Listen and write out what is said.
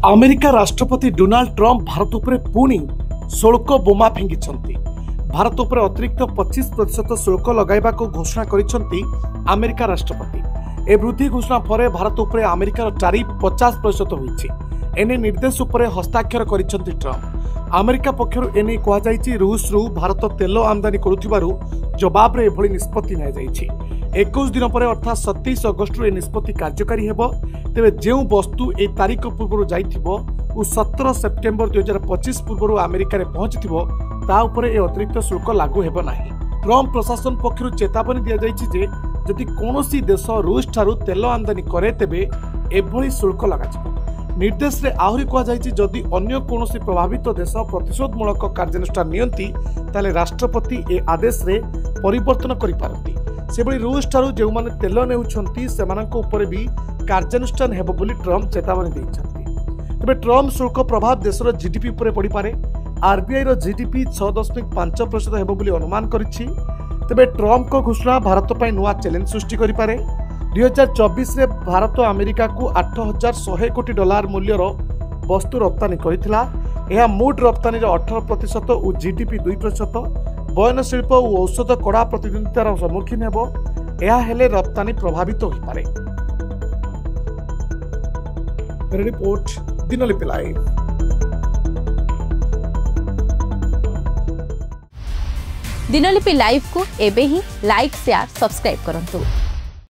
America राष्ट्रपति Donald Trump Bharat उपर पुणी शुल्क बोमा फिंगी भारत उपर अतिरिक्त 25% शुल्क लगाइबा को घोषणा करिसेंती अमेरिका राष्ट्रपति। ए वृद्धि घोषणा पर भारत उपर अमेरिकार टैरिफ 50% होईछि। एने निर्देश उपर हस्ताक्षर करिसेंती ट्रंप। अमेरिका पक्षरु एने कहा जायछि रूस रु भारत तेल आमदानी करुथिबारु जवाब रे एभली निष्पत्ति नै जायछि। 21 दिन पर अर्थात 27 अगस्त ए निष्पत्ति कार्यकारी हेबो। तेबे जेउ वस्तु ए तारीख पूर्व जाइथिबो उ 17 सेप्टेम्बर 2025 पूर्व अमेरिका रे पहुंचथिबो ता उपरे ए अतिरिक्त शुल्क लागू हेबो नाही। ट्रंप प्रशासन पक्षरु चेतावनी दिया जायछि जे जदि कोनोसी देश रूस ठारू तेल आमदानी करे तेबे एभली शुल्क लगाजिबो। निर्देश रे आहुरी कहा जायछि जदि अन्य कोनोसी प्रभावित देश प्रतिशोधमूलक कार्यानुष्ठान नियंती ताले राष्ट्रपति ए आदेश रे परिवर्तन करि पारती। सेबली रूस ठारू जेउ माने तेल नेउछंती सेमानक ऊपर भी कार्यानुष्ठान हेबो बोली ट्रंप चेतावनी दैछंती। तबे ट्रंप शुल्क प्रभाव देशर जीडीपी ऊपर पड़ी पारे। आरबीआई रो जीडीपी 6.5% हेबो बोली अनुमान करिछि। तबे ट्रंप को घोषणा भारत पई नुआ चैलेंज सृष्टि करि पारे। 2024 रे भारत अमेरिका को $8,100 कोटी मूल्यर वस्तु रप्तानी करिथिला। एहा मूड रप्तानी रो 18% और जीडीपी 2%। बयन शिल्प और औषध कड़ा प्रतिद्वंदितार सम्मुखीन हेबो। एहा हेले रप्तानी प्रभावित होई पारे। Report Dinalipi live. Dinalipi live को एबे ही लाइक शेयर सब्सक्राइब करंतु।